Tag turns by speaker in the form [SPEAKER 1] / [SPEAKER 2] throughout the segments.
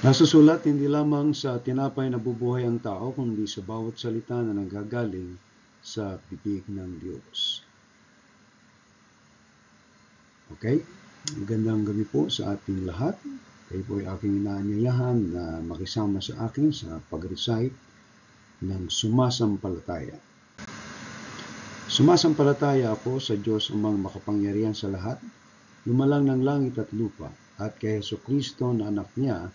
[SPEAKER 1] Nasusulat hindi lamang sa tinapay na bubuhay ang tao, kundi sa bawat salita na nanggagaling sa bibig ng Diyos. Okay? Magandang gabi po sa ating lahat. Kayo po ay aking inaanyayahan na makisama sa akin sa pag-recite ng sumasampalataya. Sumasampalataya ako sa Diyos amang makapangyarihan sa lahat, lumalang ng langit at lupa, at kay Jesucristo na anak niya,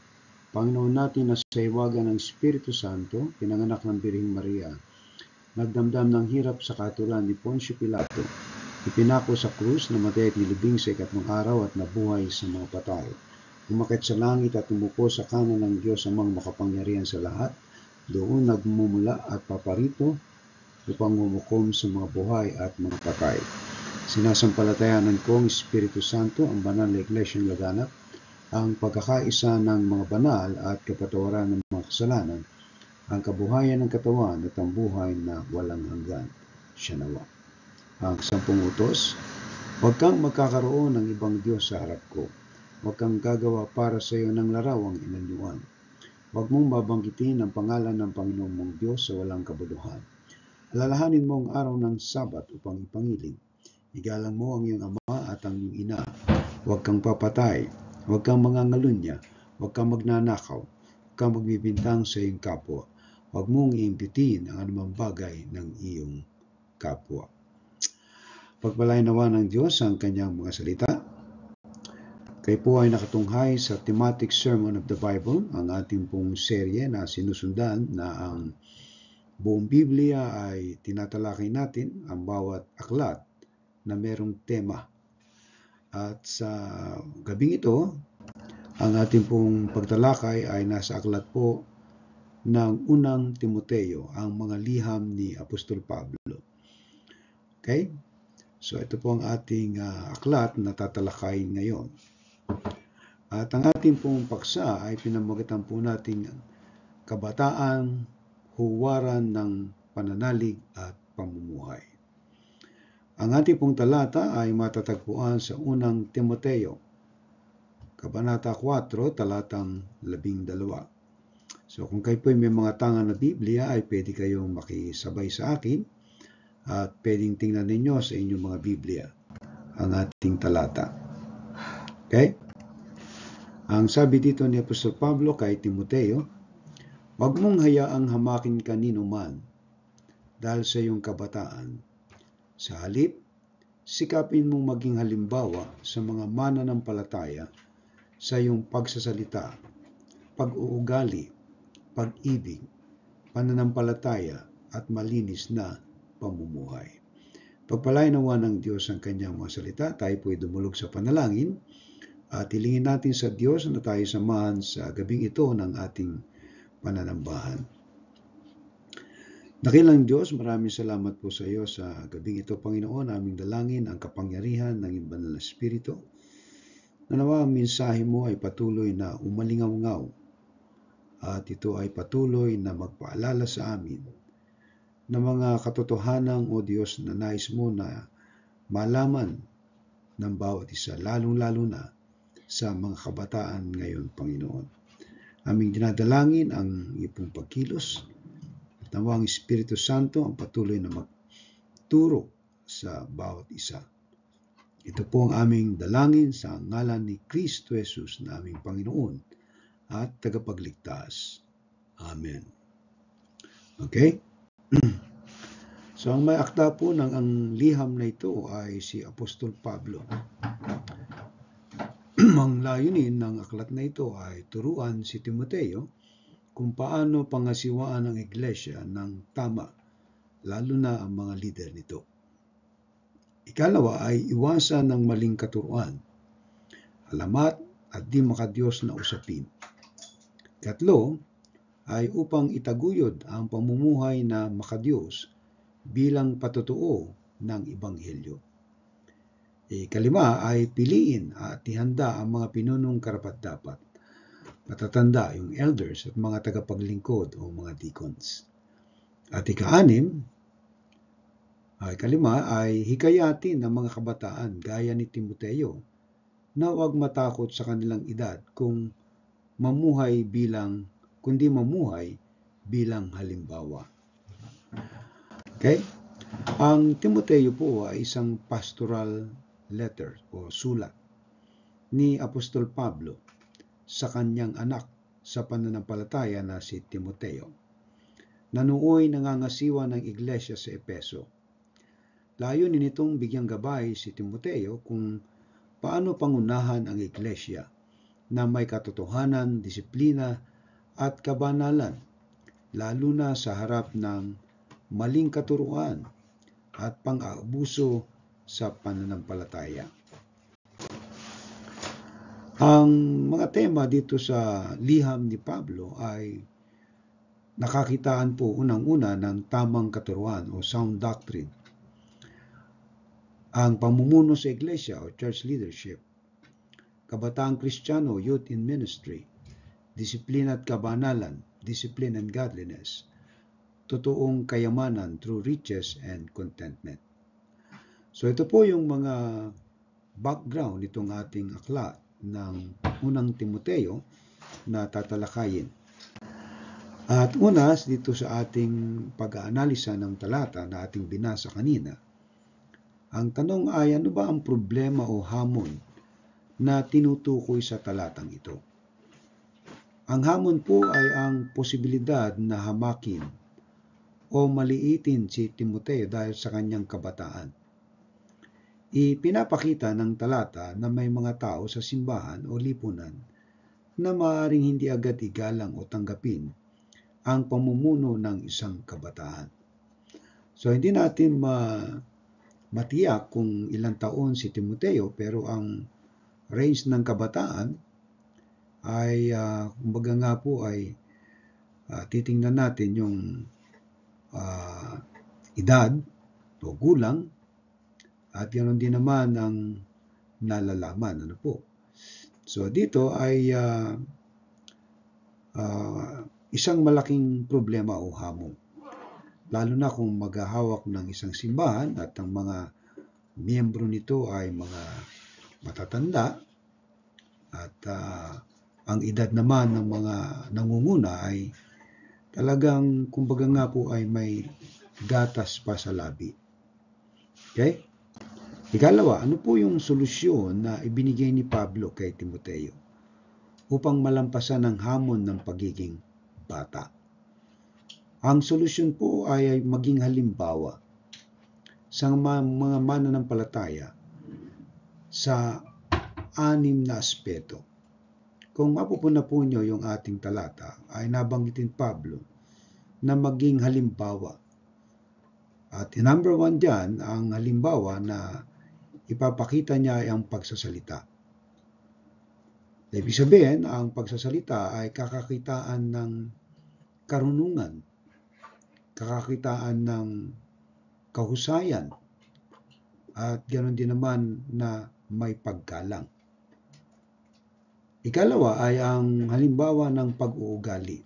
[SPEAKER 1] Panginoon natin na sa hiwaga ng Espiritu Santo, pinanganak ng Birheng Maria, nagdamdam ng hirap sa katulad ni Poncio Pilato, ipinako sa krus, namatay at nilibing sa ikatlong araw at nabuhay sa mga patay. Umakyat sa langit at umupo sa kanan ng Diyos amang makapangyarihan sa lahat, doon nagmumula at paparito upang mumukom sa mga buhay at mga patay. Sinasampalatayanan ko ang Espiritu Santo, ang banal na iglesyang laganap, ang pagkakaisa ng mga banal at kapatawaran ng mga kasalanan, ang kabuhayan ng katawan at ang buhay na walang hanggan. Siya nawa. Ang 10 utos, huwag kang magkakaroon ng ibang Diyos sa harap ko. Huwag kang gagawa para sa iyo ng larawang inanyuan. Huwag mong babanggitin ang pangalan ng Panginoong mong Diyos sa walang kabuluhan. Alalahanin mo ang araw ng Sabat upang ipangiling. Igalang mo ang iyong ama at ang iyong ina. Huwag kang papatay. Huwag kang mangangalunya, huwag kang magnanakaw, huwag kang magbibintang sa iyong kapwa. Huwag mong iimbitin ang anumang bagay ng iyong kapwa. Pagpalain nawa ng Diyos ang kanyang mga salita. Kayo po ay nakatunghay sa Thematic Sermon of the Bible, ang ating pong serye na sinusundan na ang buong Biblia ay tinatalakay natin ang bawat aklat na merong tema. At sa gabing ito, ang ating pong pagtalakay ay nasa aklat po ng unang Timoteo, ang mga liham ni Apostol Pablo. Okay? So ito po ang ating aklat na tatalakayin ngayon. At ang ating pong paksa ay pinamagatan po nating kabataan, huwaran ng pananalig at pamumuhay. Ang ating pong talata ay matatagpuan sa unang Timoteo, Kabanata 4, talatang 12. So kung kayo po may mga tangan na Biblia, ay pwede kayong makisabay sa akin at pwedeng tingnan ninyo sa inyong mga Biblia ang ating talata. Okay? Ang sabi dito ni Apostol Pablo kay Timoteo, huwag mong hayaang hamakin kanino man dahil sa iyong kabataan. Sa halip, sikapin mong maging halimbawa sa mga mananampalataya sa iyong pagsasalita, pag-uugali, pag-ibig, pananampalataya at malinis na pamumuhay. Pagpalain nawa ng Diyos ang kanyang mga salita, tayo po'y dumulog sa panalangin at hilingin natin sa Diyos na tayo samahan sa gabing ito ng ating pananambahan. Dakilang Diyos, maraming salamat po sa iyo sa gabing ito, Panginoon. Aming dalangin ang kapangyarihan ng iyong banal na Espiritu. Nawa ang mensahe mo ay patuloy na umalingaw-ngaw at ito ay patuloy na magpaalala sa amin ng mga katotohanan, O Diyos, na nais mo na malaman ng bawat isa, lalong-lalo na sa mga kabataan ngayon, Panginoon. Aming dinadalangin ang iyong pagkilos at nawa ang Espiritu Santo ang patuloy na magturo sa bawat isa. Ito po ang aming dalangin sa ngalan ni Kristo Jesus na aming Panginoon at tagapagligtas. Amen. Okay? So ang may akda po ng ang liham na ito ay si Apostol Pablo. Ang layunin ng aklat na ito ay turuan si Timoteo kung paano pangasiwaan ang iglesia ng tama, lalo na ang mga lider nito. Ikalawa ay iwasan ng maling katuruan, alamat at di makadiyos na usapin. Ikatlo ay upang itaguyod ang pamumuhay na makadiyos bilang patutuo ng Ebanghelyo. Ikalima ay piliin at ihanda ang mga pinunong karapat-dapat, matatanda, yung elders at mga tagapaglingkod o mga deacons. At ikalima ay hikayatin ng mga kabataan gaya ni Timoteo na huwag matakot sa kanilang edad kung kundi mamuhay bilang halimbawa. Okay? Ang Timoteo po ay isang pastoral letter o sulat ni Apostol Pablo sa kanyang anak sa pananampalataya na si Timoteo, na nooy nangangasiwa ng iglesia sa Epeso. Layunin nitong bigyang gabay si Timoteo kung paano pangunahan ang iglesia na may katotohanan, disiplina at kabanalan, lalo na sa harap ng maling katuruan at pang-aabuso sa pananampalataya. Ang mga tema dito sa liham ni Pablo ay nakakitaan po unang-una ng tamang katuruan o sound doctrine, ang pamumuno sa iglesia o church leadership, kabataang Kristiyano, youth in ministry, disiplina at kabanalan, discipline and godliness, totoong kayamanan through riches and contentment. So ito po yung mga background nitong ating aklat ng unang Timoteo na tatalakayin. At unas dito sa ating pag-aanalisa ng talata na ating binasa kanina, ang tanong ay ano ba ang problema o hamon na tinutukoy sa talatang ito? Ang hamon po ay ang posibilidad na hamakin o maliitin si Timoteo dahil sa kanyang kabataan. Ipinapakita ng talata na may mga tao sa simbahan o lipunan na maaaring hindi agad igalang o tanggapin ang pamumuno ng isang kabataan. So hindi natin matiyak kung ilang taon si Timoteo, pero ang range ng kabataan ay kumbaga nga po ay titingnan natin yung edad o gulang, at ganoon din naman ang nalalaman. Ano po? So dito ay isang malaking problema o hamon, lalo na kung maghahawak ng isang simbahan at ang mga miyembro nito ay mga matatanda at ang edad naman ng mga nangunguna ay talagang kumbaga nga po ay may gatas pa sa labi. Okay? Ikalawa, ano po yung solusyon na ibinigay ni Pablo kay Timoteo upang malampasan ang hamon ng pagiging bata? Ang solusyon po ay maging halimbawa sa mga mananampalataya sa 6 na aspeto. Kung mapupuna po nyo yung ating talata, ay nabanggitin Pablo na maging halimbawa. At number 1 dyan, ang halimbawa na ipapakita niya ay ang pagsasalita. Ibig sabihin, ang pagsasalita ay kakakitaan ng karunungan, kakakitaan ng kahusayan, at ganoon din naman na may paggalang. Ikalawa ay ang halimbawa ng pag-uugali.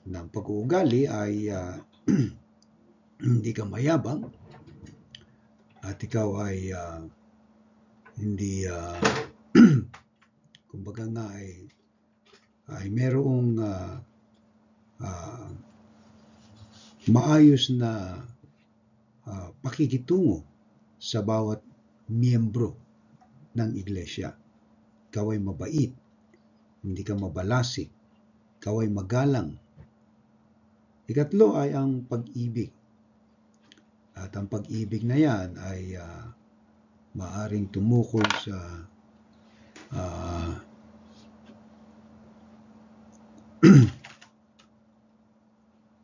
[SPEAKER 1] Ng pag-uugali ay hindi ka mayabang at ikaw ay hindi kumbaga nga ay merong maayos na pakikitungo sa bawat miyembro ng iglesia. Ikaw ay mabait, hindi ka mabalasik, ikaw ay magalang. Ikatlo ay ang pag-ibig. At ang pag-ibig na yan ay maaring tumukol sa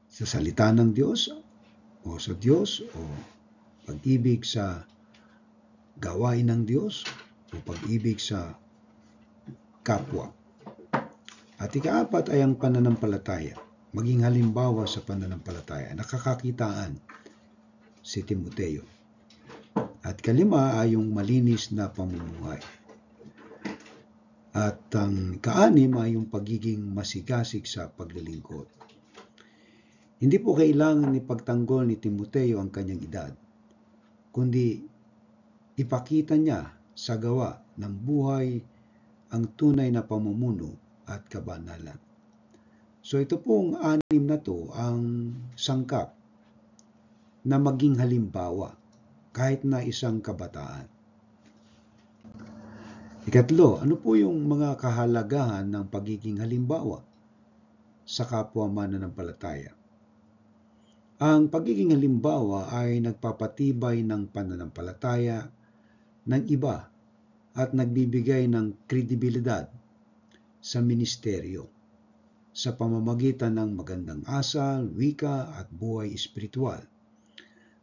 [SPEAKER 1] sa salita ng Diyos o sa Diyos, o pag-ibig sa gawain ng Diyos o pag-ibig sa kapwa. At ikaapat ay ang pananampalataya, maging halimbawa sa pananampalataya, nakakakitaan si Timoteo. At kalima ay yung malinis na pamumuhay. At ang kaanim ay yung pagiging masigasig sa paglilingkod. Hindi po kailangan ipagtanggol ni Timoteo ang kanyang edad, kundi ipakita niya sa gawa ng buhay ang tunay na pamumuno at kabanalan. So ito pong anim na to ang sangkap na maging halimbawa kahit na isang kabataan. Ikatlo, ano po yung mga kahalagahan ng pagiging halimbawa sa kapwa mananampalataya? Ang pagiging halimbawa ay nagpapatibay ng pananampalataya ng iba at nagbibigay ng kredibilidad sa ministeryo sa pamamagitan ng magandang asal, wika at buhay espiritual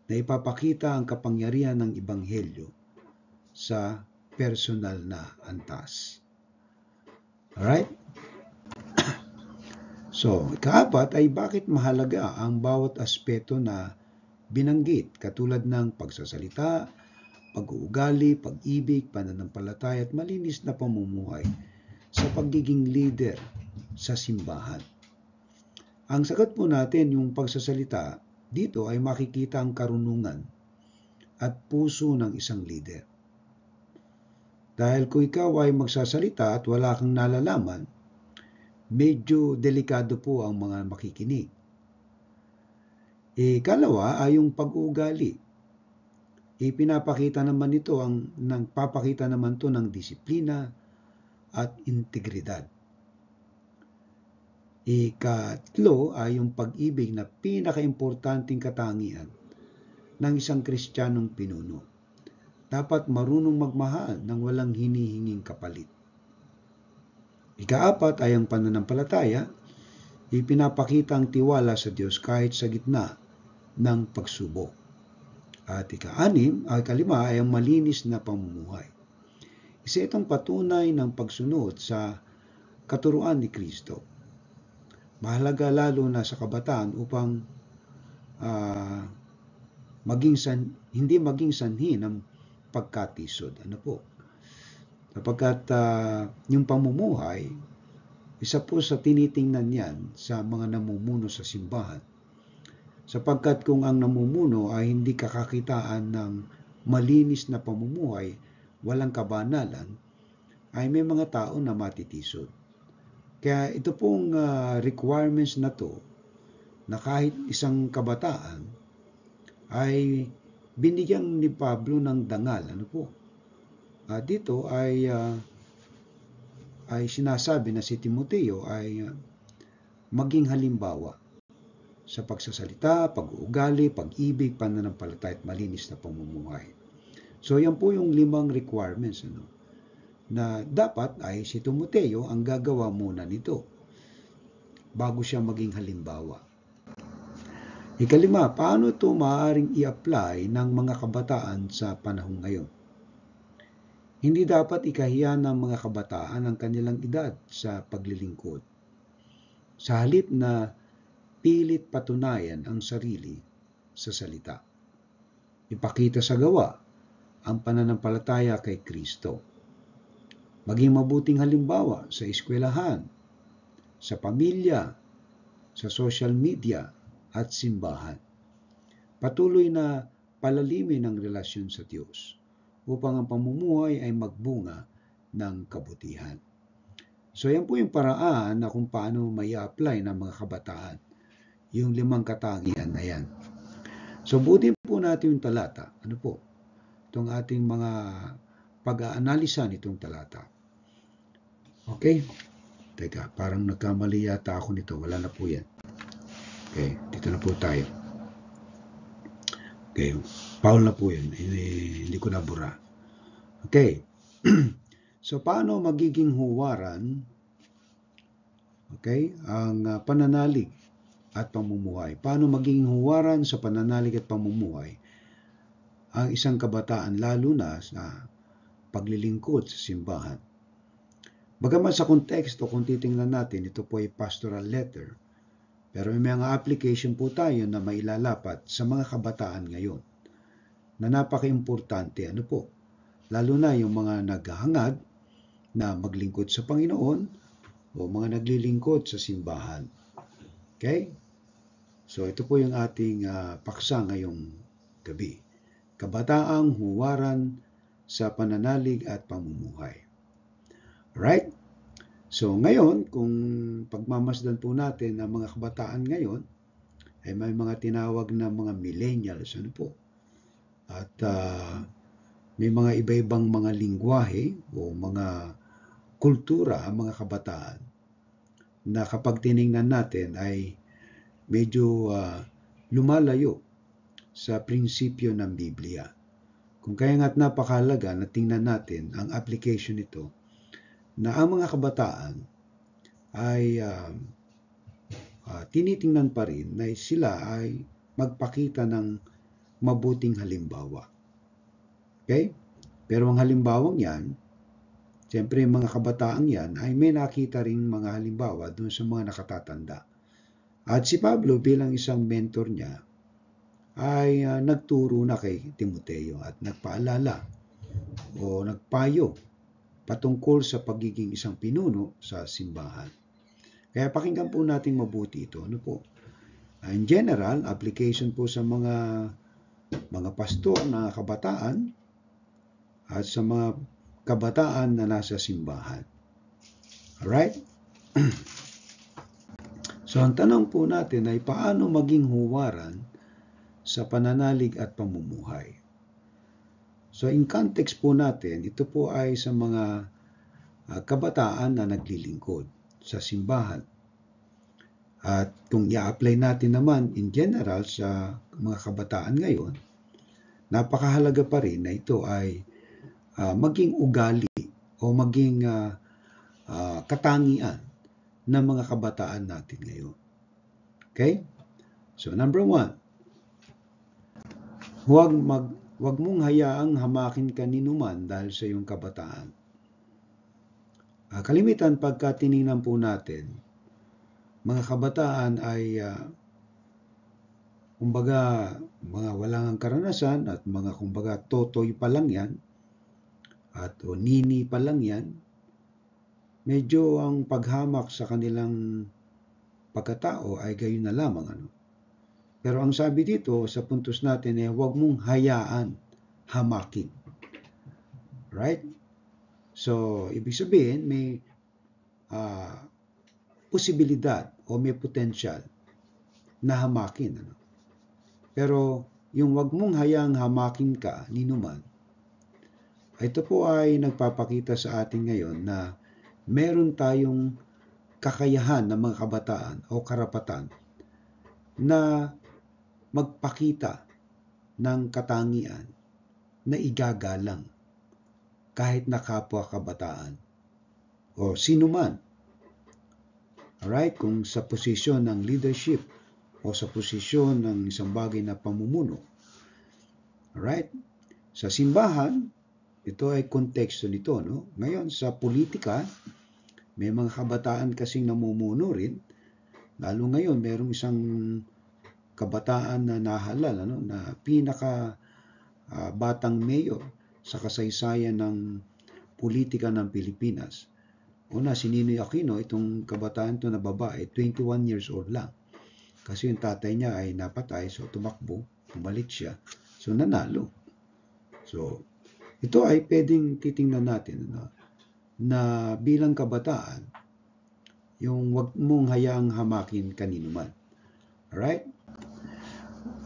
[SPEAKER 1] na ipapakita ang kapangyarihan ng Ebanghelyo sa personal na antas. Alright? So, ikaapat ay bakit mahalaga ang bawat aspeto na binanggit katulad ng pagsasalita, pag-uugali, pag-ibig, pananampalataya at malinis na pamumuhay sa pagiging leader sa simbahan. Ang sagot po natin, yung pagsasalita, dito ay makikita ang karunungan at puso ng isang leader. Dahil kung ikaw ay magsasalita at wala kang nalalaman, medyo delikado po ang mga makikinig. Ikalawa ay yung pag-uugali. Ipinapakita naman ito nagpapakita naman to ng disiplina at integridad. Ikatlo ay yung pag-ibig na pinakaimportanteng katangian ng isang Kristiyanong pinuno. Dapat marunong magmahal ng walang hinihinging kapalit. Ikaapat ay ang pananampalataya, ipinapakita ang tiwala sa Diyos kahit sa gitna ng pagsubok. At kalima ay ang malinis na pamumuhay. Isa itong patunay ng pagsunod sa katuruan ni Kristo. Mahalaga lalo na sa kabataan upang hindi maging sanhi ng pagkatisod. Ano po? Sapagkat yung pamumuhay, isa po sa tinitingnan yan sa mga namumuno sa simbahan. Sapagkat kung ang namumuno ay hindi kakakitaan ng malinis na pamumuhay, walang kabanalan, ay may mga tao na matitisod. Kaya ito pong requirements na to, na kahit isang kabataan, ay binigyan ni Pablo ng dangal. Ano po? Dito ay sinasabi na si Timoteo ay maging halimbawa sa pagsasalita, pag-uugali, pag-ibig, pananampalataya at malinis na pamumuhay. So yan po yung 5 requirements na dapat ay si Timoteo ang gagawa muna nito bago siya maging halimbawa. Ikalima, paano ito maaaring i-apply ng mga kabataan sa panahon ngayon? Hindi dapat ikahiya ng mga kabataan ang kanilang edad sa paglilingkod. Sa halip na pilit patunayan ang sarili sa salita. Ipakita sa gawa ang pananampalataya kay Kristo. Maging mabuting halimbawa sa eskwelahan, sa pamilya, sa social media at simbahan. Patuloy na palalimin ang relasyon sa Diyos upang ang pamumuhay ay magbunga ng kabutihan. So yan po yung paraan na kung paano may apply ng mga kabataan yung 5 katangian na yan. So butin po natin yung talata. Ano po? Itong ating mga pag-aanalisa nitong talata. Okay? Teka, parang nagkamali yata ako nito. Wala na po yan. Okay, dito na po tayo. Okay, Paul na po yan. Hindi ko nabura. Okay. So, paano magiging huwaran, ang pananalig at pamumuhay? Paano magiging huwaran sa pananalig at pamumuhay ang isang kabataan, lalo na sa paglilingkod sa simbahan? Bagaman sa konteksto, kung titingnan natin, ito po ay pastoral letter. Pero may mga application po tayo na mailalapat sa mga kabataan ngayon na napaka-importante. Ano po? Lalo na yung mga naghahangad na maglingkod sa Panginoon o mga naglilingkod sa simbahan. Okay? So ito po yung ating paksa ngayong gabi. Kabataang huwaran sa pananalig at pamumuhay. Right? So ngayon, kung pagmamasdan po natin ang mga kabataan ngayon, ay may mga tinawag na mga millennials, ano po? At may mga iba-ibang mga lingwahe o mga kultura ang mga kabataan na kapag tiningnan natin ay medyo lumalayo sa prinsipyo ng Biblia. Kung kaya nga't napakahalaga na tingnan natin ang application nito na ang mga kabataan ay tinitingnan pa rin na sila ay magpakita ng mabuting halimbawa. Okay? Pero ang halimbawang yan, siyempre mga kabataan yan ay may nakita rin mga halimbawa dun sa mga nakatatanda. At si Pablo bilang isang mentor niya ay nagturo na kay Timoteo at nagpaalala o nagpayo patungkol sa pagiging isang pinuno sa simbahan. Kaya pakinggan po natin mabuti ito. Ano po? In general, application po sa mga pastor na kabataan at sa mga kabataan na nasa simbahan. Alright? So, ang tanong po natin ay paano maging huwaran sa pananalig at pamumuhay. So, in context po natin, ito po ay sa mga kabataan na naglilingkod sa simbahan. At kung i-apply natin naman in general sa mga kabataan ngayon, napakahalaga pa rin na ito ay maging ugali o maging katangian ng mga kabataan natin ngayon. Okay? So, number 1, huwag mong hayaang hamakin ka ni numan dahil sa iyong kabataan. Kalimitan pagka tiningnan po natin, mga kabataan ay kumbaga mga walang karanasan at mga kumbaga totoy pa lang yan at o nini pa lang yan, medyo ang paghamak sa kanilang pagkatao ay gayon na lamang. Pero ang sabi dito sa puntos natin ay huwag mong hayaan hamakin. Right? So, ibig sabihin may posibilidad o may potential na hamakin. Pero yung wag mong hayaang hamakin ka ni numan, ito po ay nagpapakita sa atin ngayon na meron tayong kakayahan ng mga kabataan o karapatan na magpakita ng katangian na igagalang kahit na kapwa kabataan o sino man. Alright? Kung sa posisyon ng leadership o sa posisyon ng isang bagay na pamumuno. Alright? Sa simbahan, ito ay konteksto nito. No? Ngayon, sa politika, may mga kabataan kasing namumuno rin. Lalo ngayon, merong isang kabataan na nahalal, na pinaka batang mayor sa kasaysayan ng politika ng Pilipinas. Una, si Ninoy Aquino, itong kabataan to na babae, 21 years old lang. Kasi yung tatay niya ay napatay, so tumakbo, bumalik siya, so nanalo. So, ito ay pwedeng titingnan natin na bilang kabataan, yung wag mong hayaang hamakin kanino man. Alright?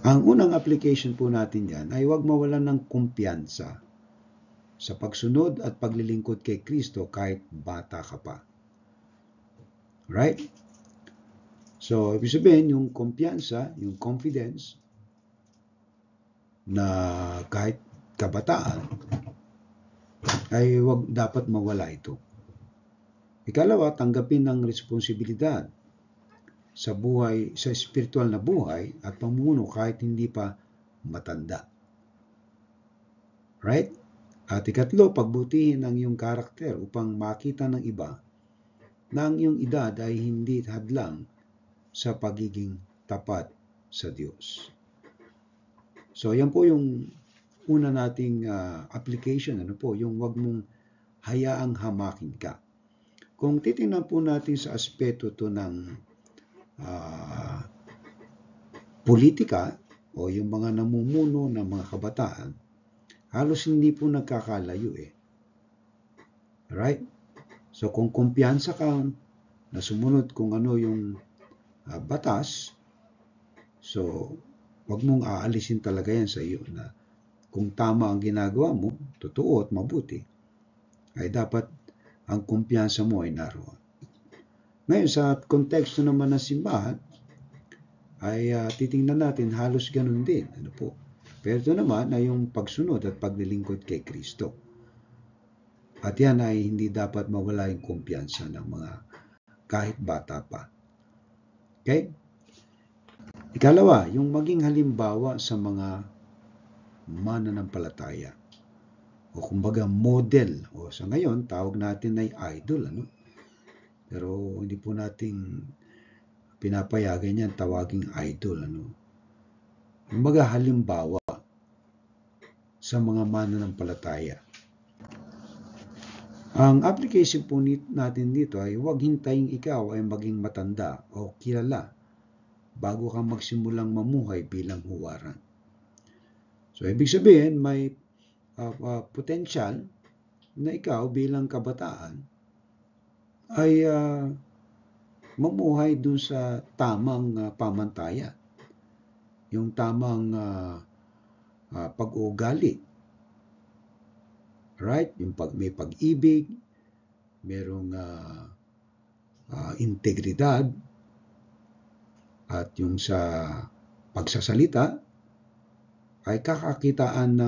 [SPEAKER 1] Ang unang application po natin yan ay wag mawalan ng kumpiyansa sa pagsunod at paglilingkod kay Kristo kahit bata ka pa. Right? So, ibig sabihin, yung kumpiyansa, yung confidence, na kahit kabataan, ay wag dapat mawala ito. Ikalawa, tanggapin ng responsibilidad sa buhay, sa spiritual na buhay at pamumuno kahit hindi pa matanda. Right? At ikatlo, pagbutihin ang iyong karakter upang makita ng iba na ang iyong edad ay hindi hadlang sa pagiging tapat sa Diyos. So, yan po yung una nating application, yung wag mong hayaang hamakin ka. Kung titingnan po natin sa aspeto to ng politika o yung mga namumuno ng mga kabataan, halos hindi po nagkakalayo . Right? So kung kumpiyansa ka na sumunod kung ano yung batas, so wag mong aalisin talaga yan sa iyo na kung tama ang ginagawa mo, totoo at mabuti, ay dapat ang kumpiyansa mo ay naroon. Ngayon, sa konteksto naman ng simbahan, ay titingnan natin halos ganun din. Ano po? Pero ito naman ay yung pagsunod at paglilingkod kay Kristo. At yan ay hindi dapat mawala yung kumpiyansa ng mga kahit bata pa. Okay? Ikalawa, yung maging halimbawa sa mga mananampalataya. O kumbaga model. O sa ngayon, tawag natin ay idol. Ano? Pero hindi po natin pinapayagan yan tawaging idol. Ano? Kumbaga halimbawa sa mga mananampalataya. Ang application po natin dito ay huwag hintayin ikaw ay maging matanda o kilala bago ka magsimulang mamuhay bilang huwaran. So, ibig sabihin, may potential na ikaw bilang kabataan ay mamuhay dun sa tamang pamantayan. Yung tamang pag-uugali. Right? Yung may pag-ibig, merong integridad, at yung sa pagsasalita ay kakakitaan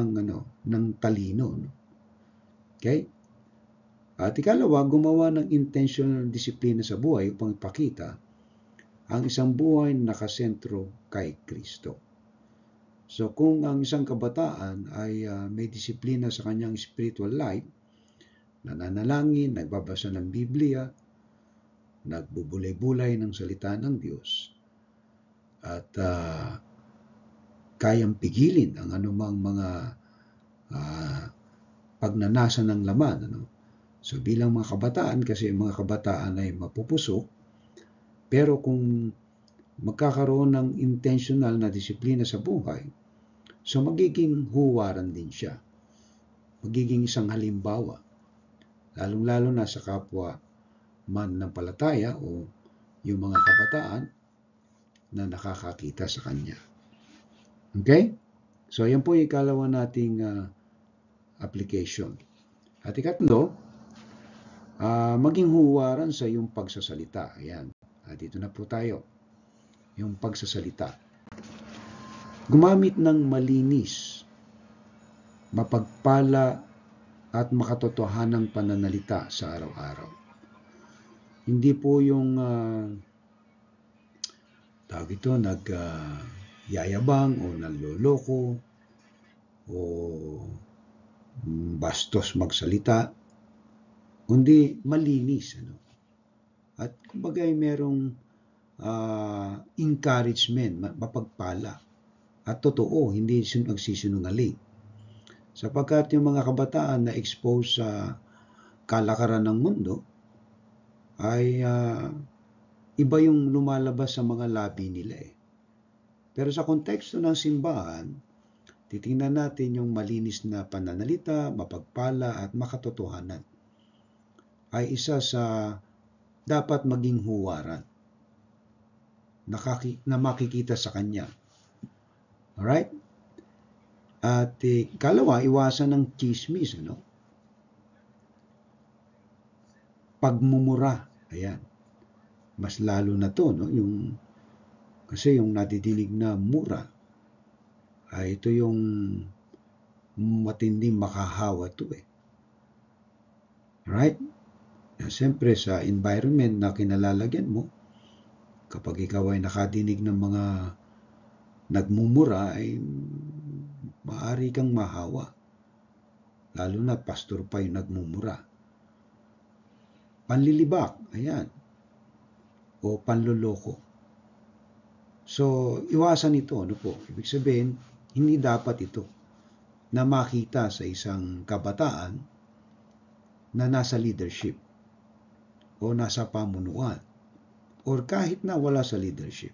[SPEAKER 1] ng talino. Okay? At ikalawa, gumawa ng intentional disiplina sa buhay upang ipakita ang isang buhay na nakasentro kay Kristo. So kung ang isang kabataan ay may disiplina sa kanyang spiritual life, nananalangin, nagbabasa ng Biblia, nagbubulay-bulay ng salita ng Diyos, at kayang pigilin ang anumang mga pagnanasa ng laman. Ano? So bilang mga kabataan, kasi mga kabataan ay mapupusok, pero kung magkakaroon ng intentional na disiplina sa buhay, so magiging huwaran din siya. Magiging isang halimbawa, lalong-lalo na sa kapwa mananampalataya o yung mga kabataan na nakakakita sa kanya. Okay? So, yan po yung ikalawa nating application. At ikatlo, maging huwaran sa iyong pagsasalita. Ayan. At dito na po tayo. Yung pagsasalita. Gumamit ng malinis, mapagpala at makatotohanang pananalita sa araw-araw. Hindi po yung yayabang o nanloloko o bastos magsalita, kundi malinis. Ano? At kumbaga ay merong encouragement, mapagpala at totoo, hindi nagsisinungaling. Sapagkat yung mga kabataan na expose sa kalakaran ng mundo ay iba yung lumalabas sa mga labi nila eh. Pero sa konteksto ng simbahan, titingnan natin yung malinis na pananalita, mapagpala at makatotohanan ay isa sa dapat maging huwaran na makikita sa kanya. Alright? At ikalawa, iwasan ng chismis. Ano? Pagmumura. Ayan. Mas lalo na to, no? Kasi yung nadidinig na mura, ay ito yung matinding makahawa to eh. Right? Siyempre sa environment na kinalalagyan mo, kapag ikaw ay nakadinig ng mga nagmumura, ay maaari kang mahawa. Lalo na pastor pa yung nagmumura. Panlilibak, ayan. O panloloko. So, iwasan ito. Ano po? Ibig sabihin, hindi dapat ito na makita sa isang kabataan na nasa leadership o nasa pamunuan or kahit na wala sa leadership.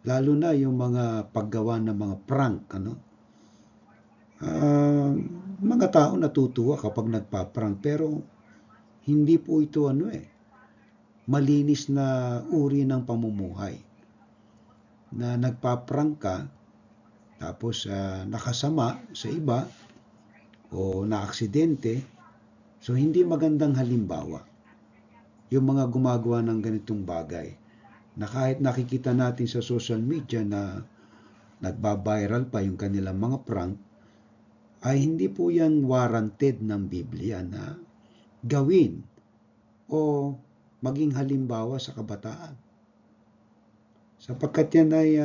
[SPEAKER 1] Lalo na yung mga paggawa ng mga prank. Ano? Mga tao natutuwa kapag nagpa-prank pero hindi po ito malinis na uri ng pamumuhay. Na nagpa-prank ka, tapos nakasama sa iba, o na-aksidente. So, hindi magandang halimbawa yung mga gumagawa ng ganitong bagay. Na kahit nakikita natin sa social media na nagba-viral pa yung kanilang mga prank, ay hindi po yan warranted ng Biblia na gawin o maging halimbawa sa kabataan. Sapagkat yan ay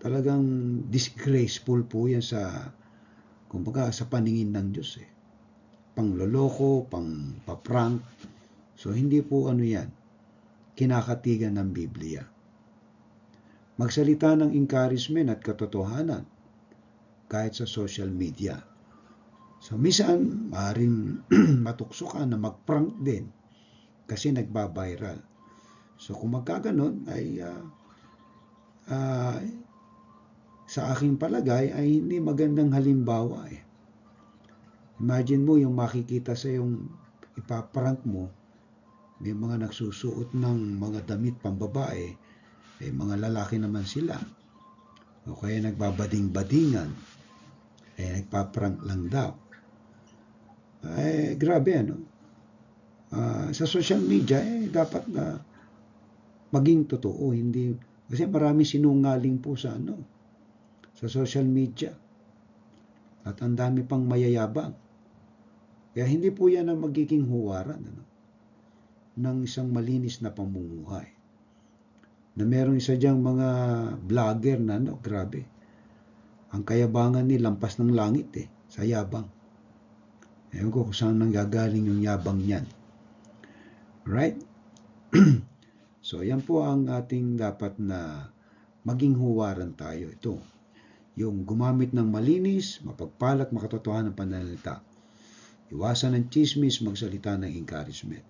[SPEAKER 1] talagang disgraceful po yan sa paningin ng Diyos. Pangloloko, pang-paprank. So, hindi po yan kinakatigan ng Biblia. Magsalita ng encouragement at katotohanan kahit sa social media. So, minsan, maaaring matukso ka na mag-prank din kasi nagba-viral. So, kung magkaganon ay sa aking palagay ay hindi magandang halimbawa. Imagine mo yung makikita sa yung ipaprank mo, may mga nagsusuot ng mga damit pambabae, mga lalaki naman sila. O kaya nagbabading-badingan, nagpaprank lang daw. Grabe sa social media, dapat na maging totoo, hindi, kasi maraming sinungaling po sa social media. At ang dami pang mayayabang. Kaya hindi po yan ang magiging huwaran ng isang malinis na pamumuhay. Na merong isa diyang mga vlogger na grabe. Ang kayabangan ni lampas ng langit sa yabang. Ewan ko kung saan nanggagaling yung yabang niyan. Right? So, yan po ang ating dapat na maging huwaran tayo. Ito, yung gumamit ng malinis, mapagpalak, makatotohanan ng pananalita. Iwasan ng chismis, magsalita ng encouragement.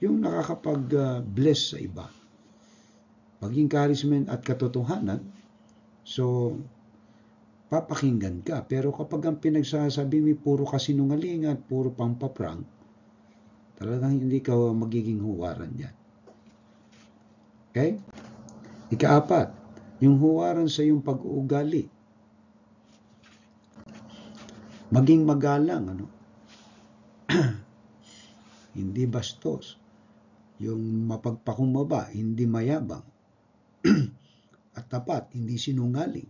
[SPEAKER 1] Yung nakakapag-bless sa iba. Pag-encouragement at katotohanan, so, papakinggan ka. Pero kapag ang pinagsasabi mo puro kasinungalingan at puro pampaprank, talagang hindi ka magiging huwaran yan. Okay? Ika-4, yung huwaran sa iyong pag-uugali. Maging magalang, hindi bastos. Yung mapagpakumbaba, hindi mayabang. At tapat, hindi sinungaling.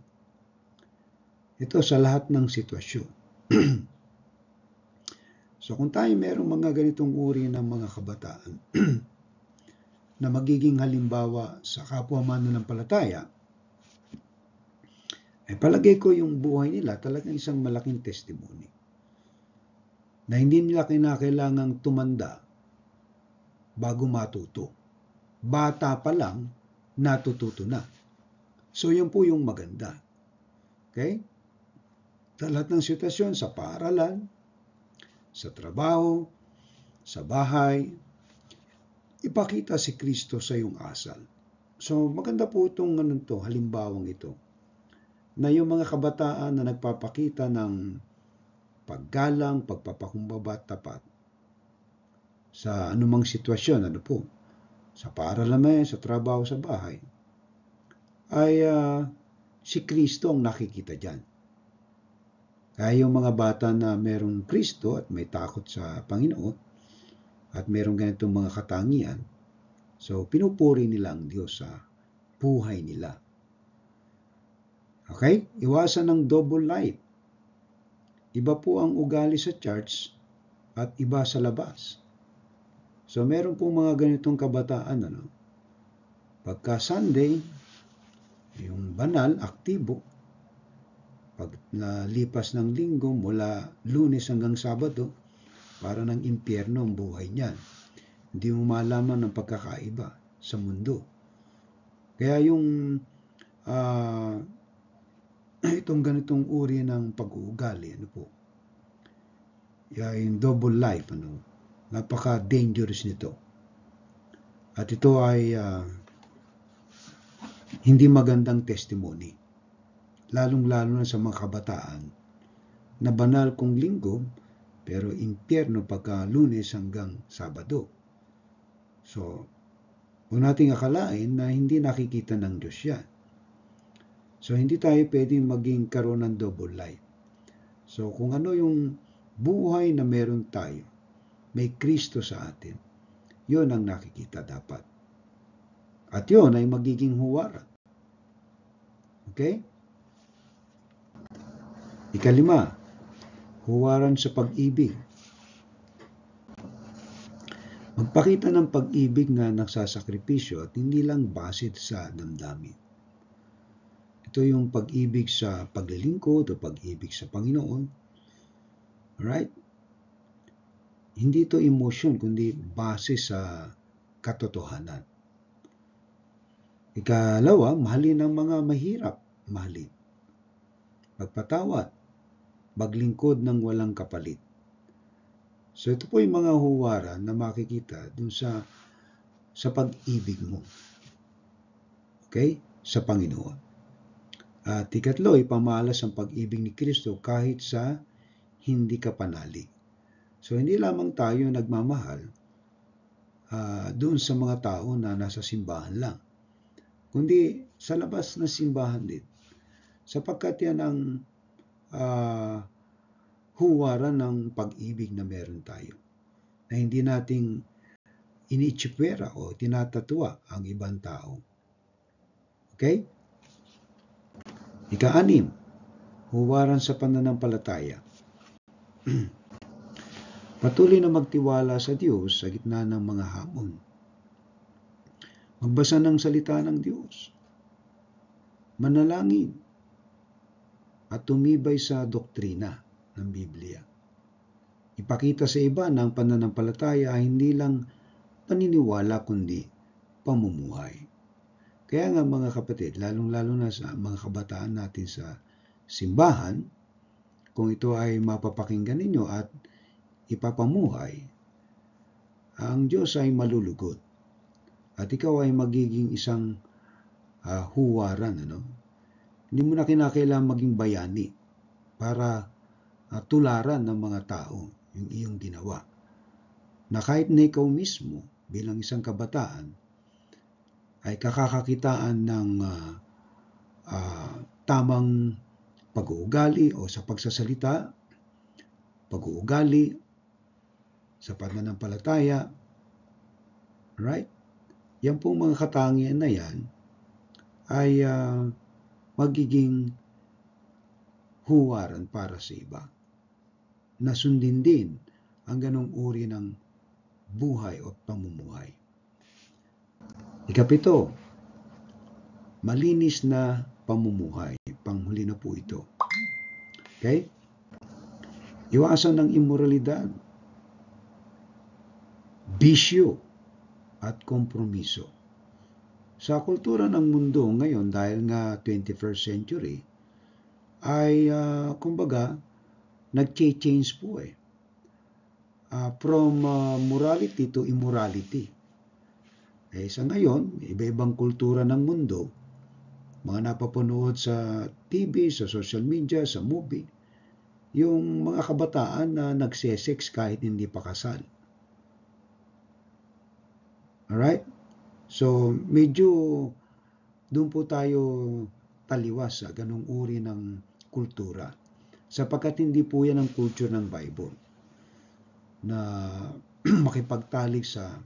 [SPEAKER 1] Ito sa lahat ng sitwasyon. So kung tayo merong mga ganitong uri ng mga kabataan na magiging halimbawa sa kapwa mananampalataya, palagay ko yung buhay nila talagang isang malaking testimony. Na hindi nila kinakailangang tumanda bago matuto. Bata pa lang, natututo na. So, yan po yung maganda. Okay? Sa lahat ng sitwasyon, sa paaralan, sa trabaho, sa bahay, ipakita si Kristo sa iyong asal. So, maganda po itong halimbawang ito. Na yung mga kabataan na nagpapakita ng paggalang, pagpapakumbaba at tapat sa anumang sitwasyon, sa paaralan, sa trabaho, sa bahay, ay si Kristo ang nakikita dyan. Kaya yung mga bata na merong Kristo at may takot sa Panginoon at merong ganitong mga katangian, so pinupuri nila ang Diyos sa buhay nila. Okay? Iwasan ng double life. Iba po ang ugali sa church at iba sa labas. So, meron po mga ganitong kabataan, pagka Sunday, yung banal, aktibo. Pag nalipas ng linggo, mula Lunes hanggang Sabado, para ng impyerno ang buhay niyan. Hindi mo malaman ng pagkakaiba sa mundo. Kaya yung itong ganitong uri ng pag-uugali, yung double life, napaka-dangerous nito. At ito ay hindi magandang testimony. Lalong-lalo na sa mga kabataan na banal kong linggo pero impyerno pagka Lunes hanggang Sabado. So, huwag nating akalain na hindi nakikita ng Diyos yan. So, hindi tayo pwedeng maging karoon ng double life. So, kung ano yung buhay na meron tayo, may Kristo sa atin, yun ang nakikita dapat. At yun ay magiging huwaran. Okay? Ikalima, huwaran sa pag-ibig. Magpakita ng pag-ibig na nagsasakripisyo at hindi lang basid sa damdamin. Ito yung pag-ibig sa paglilingkod o pag-ibig sa Panginoon. Alright? Hindi ito emosyon, kundi base sa katotohanan. Ikalawa, mahalin ang mga mahirap. Mahalin. Magpatawad. Maglingkod ng walang kapalit. So ito po yung mga huwaran na makikita dun sa pag-ibig mo. Okay? Sa Panginoon. At ikatlo, ipamalas ang pag-ibig ni Kristo kahit sa hindi ka panali. So hindi lamang tayo nagmamahal doon sa mga tao na nasa simbahan lang, kundi sa labas ng simbahan din. Sapagkat yan ang huwaran ng pag-ibig na meron tayo. Na hindi nating iniitsipwera o tinatatwa ang ibang tao. Okay? Ika-6, huwaran sa pananampalataya. Patuloy na magtiwala sa Diyos sa gitna ng mga hamon. Magbasa ng salita ng Diyos. Manalangin. At tumibay sa doktrina ng Biblia. Ipakita sa iba na ang pananampalataya ay hindi lang paniniwala kundi pamumuhay. Kaya nga mga kapatid, lalong-lalo na sa mga kabataan natin sa simbahan, kung ito ay mapapakinggan ninyo at ipapamuhay, ang Diyos ay malulugot. At ikaw ay magiging isang huwaran. Hindi mo na kinakailangan maging bayani para tularan ng mga tao yung iyong ginawa. Na kahit na ikaw mismo bilang isang kabataan ay kakakakitaan ng tamang pag-uugali o sa pagsasalita, pag-uugali, sa pananampalataya, right? Yan pong mga katangian na yan ay magiging huwaran para sa iba. Nasundin din ang ganong uri ng buhay o pamumuhay. Ika-7, malinis na pamumuhay. Panghuli na po ito. Okay? Iwasan ng immoralidad, bisyo, at kompromiso. Sa kultura ng mundo ngayon, dahil nga 21st century, ay kumbaga nag-change po from morality to immorality. Sa ngayon, iba-ibang kultura ng mundo, mga napapanood sa TV, sa social media, sa movie, yung mga kabataan na nagsesex kahit hindi pa kasal. Alright? So, medyo doon po tayo taliwas sa ganung uri ng kultura. Sapagkat hindi po yan ang culture ng Bible na makipagtalik sa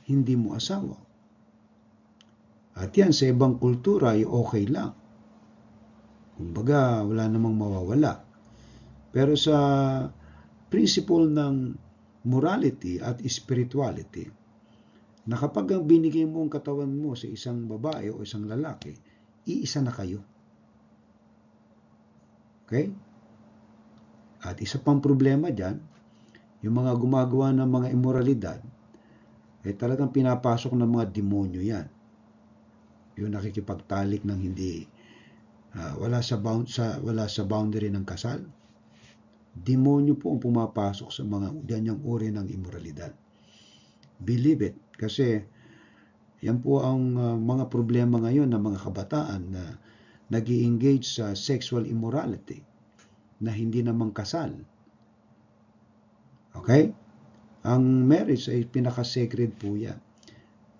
[SPEAKER 1] hindi mo asawa. At yan sa ibang kultura ay okay lang. Kumbaga, wala namang mawawala. Pero sa principle ng morality at spirituality, na kapag ang binigay mo ang katawan mo sa isang babae o isang lalaki, iisa na kayo. Okay? At isa pang problema dyan, yung mga gumagawa ng mga immoralidad, talagang pinapasok ng mga demonyo yan. Yung nakikipagtalik ng hindi, wala sa boundary ng kasal. Demonyo po ang pumapasok sa mga ganyang uri ng immoralidad. Believe it. Kasi yan po ang mga problema ngayon ng mga kabataan na nag-i-engage sa sexual immorality na hindi naman kasal. Okay? Ang marriage ay pinaka-sacred po yan.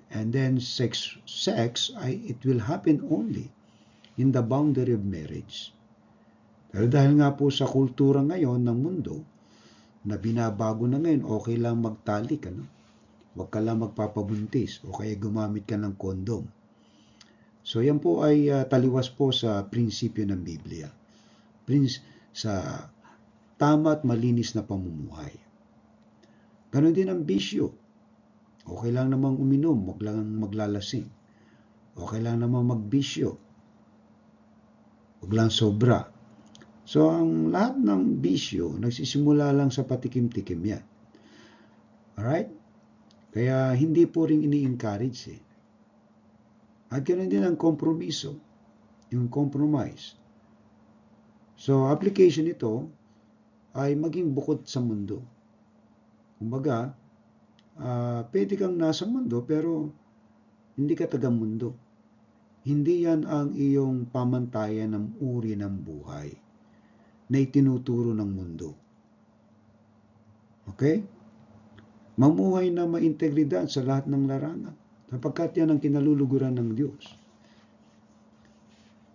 [SPEAKER 1] And then sex it will happen only in the boundary of marriage. Pero dahil nga po sa kultura ngayon ng mundo, na binabago na ngayon, okay lang magtalik, ano? Huwag ka lang magpapabuntis o kaya gumamit ka ng kondom. So yan po ay taliwas po sa prinsipyo ng Biblia. Sa tama at malinis na pamumuhay. Ganon din ang bisyo. Okay lang namang uminom, huwag lang maglalasing. Okay lang namang magbisyo. Huwag lang sobra. So, ang lahat ng bisyo, nagsisimula lang sa patikim-tikim yan. Alright? Kaya hindi po rin ini-encourage eh. At ganoon din ang kompromiso, yung compromise. So, application ito ay maging bukod sa mundo. Kumbaga, pwede kang nasa mundo pero hindi ka taga-mundo. Hindi yan ang iyong pamantayan ng uri ng buhay na itinuturo ng mundo. Okay? Mamuhay na maintegridad sa lahat ng larangan, sapagkat yan ang kinaluluguran ng Diyos.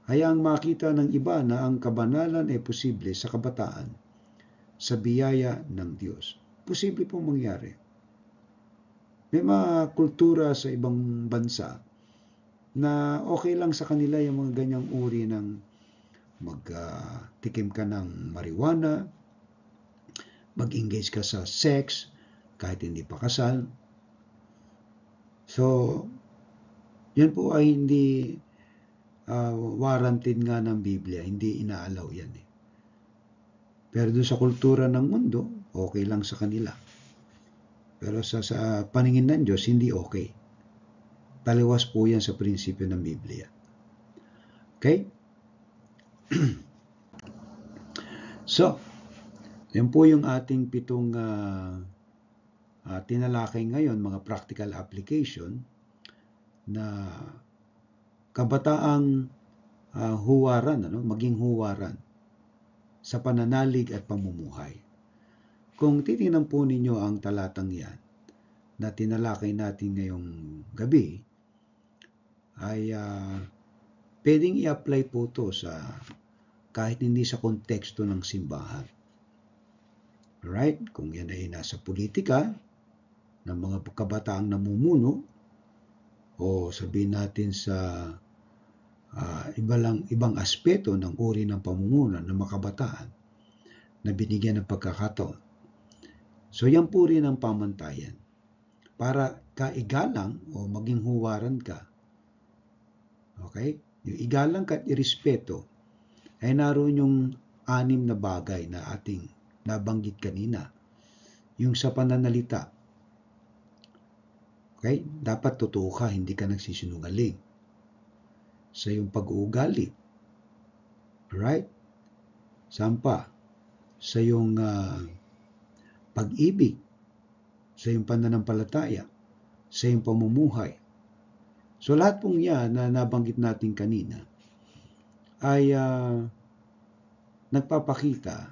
[SPEAKER 1] Hayaang makita ng iba na ang kabanalan ay posible sa kabataan, sa biyaya ng Diyos. Posible pong mangyari. May mga kultura sa ibang bansa na okay lang sa kanila yung mga ganyang uri ng magtikim ka ng marijuana, mag-engage ka sa sex, kahit hindi pa kasal. So, yan po ay hindi warranted nga ng Biblia, hindi inaalaw yan eh. Pero doon sa kultura ng mundo, okay lang sa kanila. Pero sa paningin ng Diyos, hindi okay. Taliwas po yan sa prinsipyo ng Biblia. Okay? So, yan po yung ating 7 tinalakay ngayon, mga practical application na kabataang huwaran, maging huwaran sa pananalig at pamumuhay. Kung titingnan po ninyo ang talatang yan na tinalakay natin ngayong gabi, ay pwedeng i-apply po to sa kahit hindi sa konteksto ng simbahan. Right? Kung yan ay nasa politika, ng mga kabataang namumuno, o sabihin natin sa ibang aspeto ng uri ng pamumuno ng mga kabataan na binigyan ng pagkakataon. So yan po rin ang pamantayan para kaigalang o maging huwaran ka. Okay? Yung igalang ka at irespeto ay naroon yung 6 na bagay na ating nabanggit kanina. Yung sa pananalita. Okay? Dapat totoo ka, hindi ka nagsisinungaling. Sa iyong pag-uugali. Right? Saan pa? Sa iyong pag-ibig. Sa iyong pananampalataya. Sa iyong pamumuhay. So lahat pong yan na nabanggit natin kanina ay nagpapakita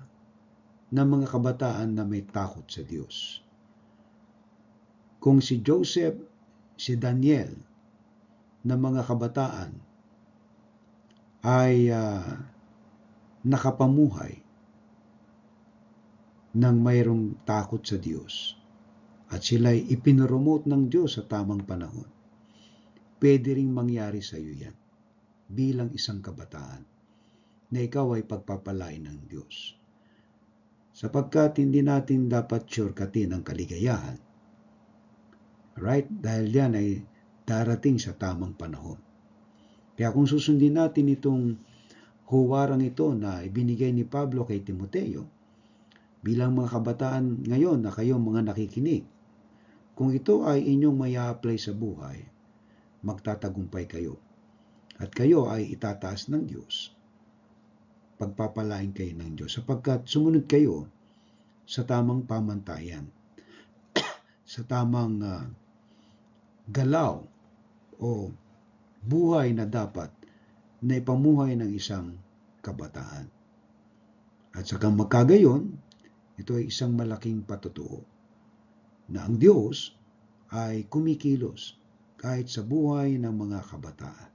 [SPEAKER 1] ng mga kabataan na may takot sa Diyos. Kung si Joseph, si Daniel, na mga kabataan ay nakapamuhay ng mayroong takot sa Diyos at sila'y ipinromote ng Diyos sa tamang panahon, pwede ring mangyari sa iyo yan bilang isang kabataan na ikaw ay pagpapalain ng Diyos. Sapagkat hindi natin dapat shortcutin ang kaligayahan. Right? Dahil yan ay darating sa tamang panahon. Kaya kung susundin natin itong huwarang ito na ibinigay ni Pablo kay Timoteo, bilang mga kabataan ngayon na kayong mga nakikinig, kung ito ay inyong maya-apply sa buhay, magtatagumpay kayo. At kayo ay itataas ng Diyos. Pagpapalain kayo ng Diyos sapagkat sumunod kayo sa tamang pamantayan, sa tamang galaw o buhay na dapat na ipamuhay ng isang kabataan. At sa magkagayon, ito ay isang malaking patutuo na ang Diyos ay kumikilos kahit sa buhay ng mga kabataan.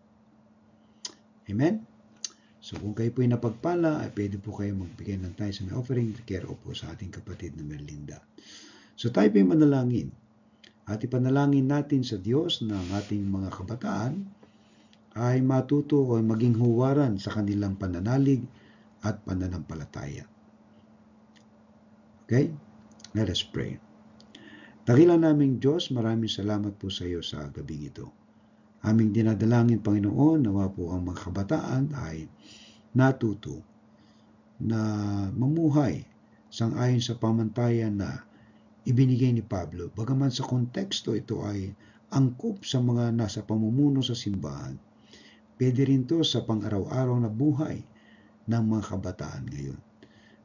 [SPEAKER 1] Amen? So kung kayo po ay napagpala, ay pwede po kayo magbigay ng tithes and offering care po sa ating kapatid na Merlinda. So tayo po ay manalangin at ipanalangin natin sa Diyos na ang ating mga kabataan ay matuto o maging huwaran sa kanilang pananalig at pananampalataya. Okay? Let us pray. Dakilang naming Diyos, maraming salamat po sa iyo sa gabing ito. Aming dinadalangin, Panginoon, nawa po ang mga kabataan ay natuto na mamuhay sang-ayon sa pamantayan na ibinigay ni Pablo. Bagaman sa konteksto ito ay angkop sa mga nasa pamumuno sa simbahan, pwede rin to sa pang-araw-araw na buhay ng mga kabataan ngayon.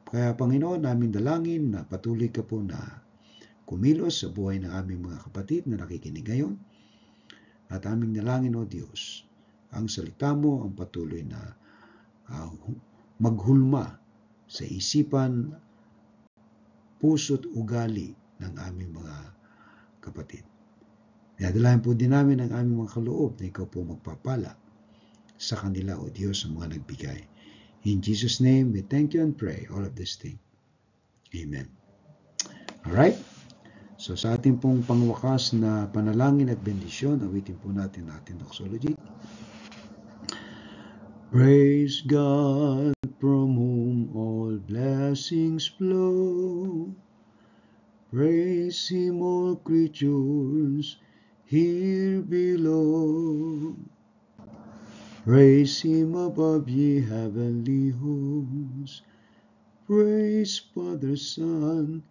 [SPEAKER 1] Kaya Panginoon, namin dalangin na patuloy ka po na kumilos sa buhay ng aming mga kapatid na nakikinig ngayon. At aming dalangin, O Diyos, ang salita mo ang patuloy na maghulma sa isipan, puso't ugali ng aming mga kapatid. Dinadalayan po din namin ang aming mga kaloob na ikaw po magpapala sa kanila, O Diyos, sa mga nagbigay. In Jesus' name, we thank you and pray all of this thing. Amen. Alright? So sa ating pong pangwakas na panalangin at bendisyon, awitin po natin ating doxology. Praise God from whom all blessings flow. Praise Him, all creatures here below. Praise Him above, ye heavenly hosts. Praise Father, Son,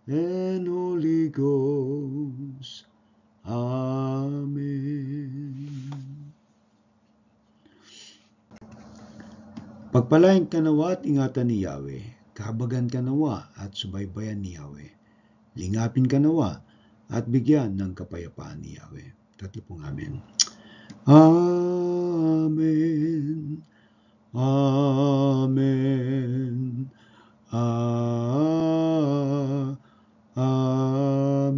[SPEAKER 1] and Holy Ghost. Amen. Pagpalain ka nawa at ingatan ni Yahweh, kahabagan ka nawa at subaybayan ni Yahweh. Lingapin ka nawa at bigyan ng kapayapaan ni Yahweh. Tatlo pong amen. Amen. Amen. Amen.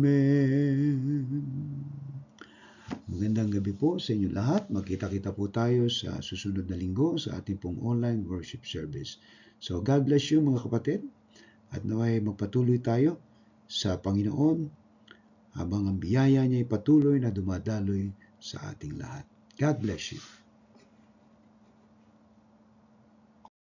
[SPEAKER 1] Magandang gabi po sa inyo lahat. Magkita-kita po tayo sa susunod na linggo sa ating pong online worship service. So God bless you mga kapatid at naway magpatuloy tayo sa Panginoon habang ang biyaya niya ay patuloy na dumadaloy sa ating lahat. God bless you.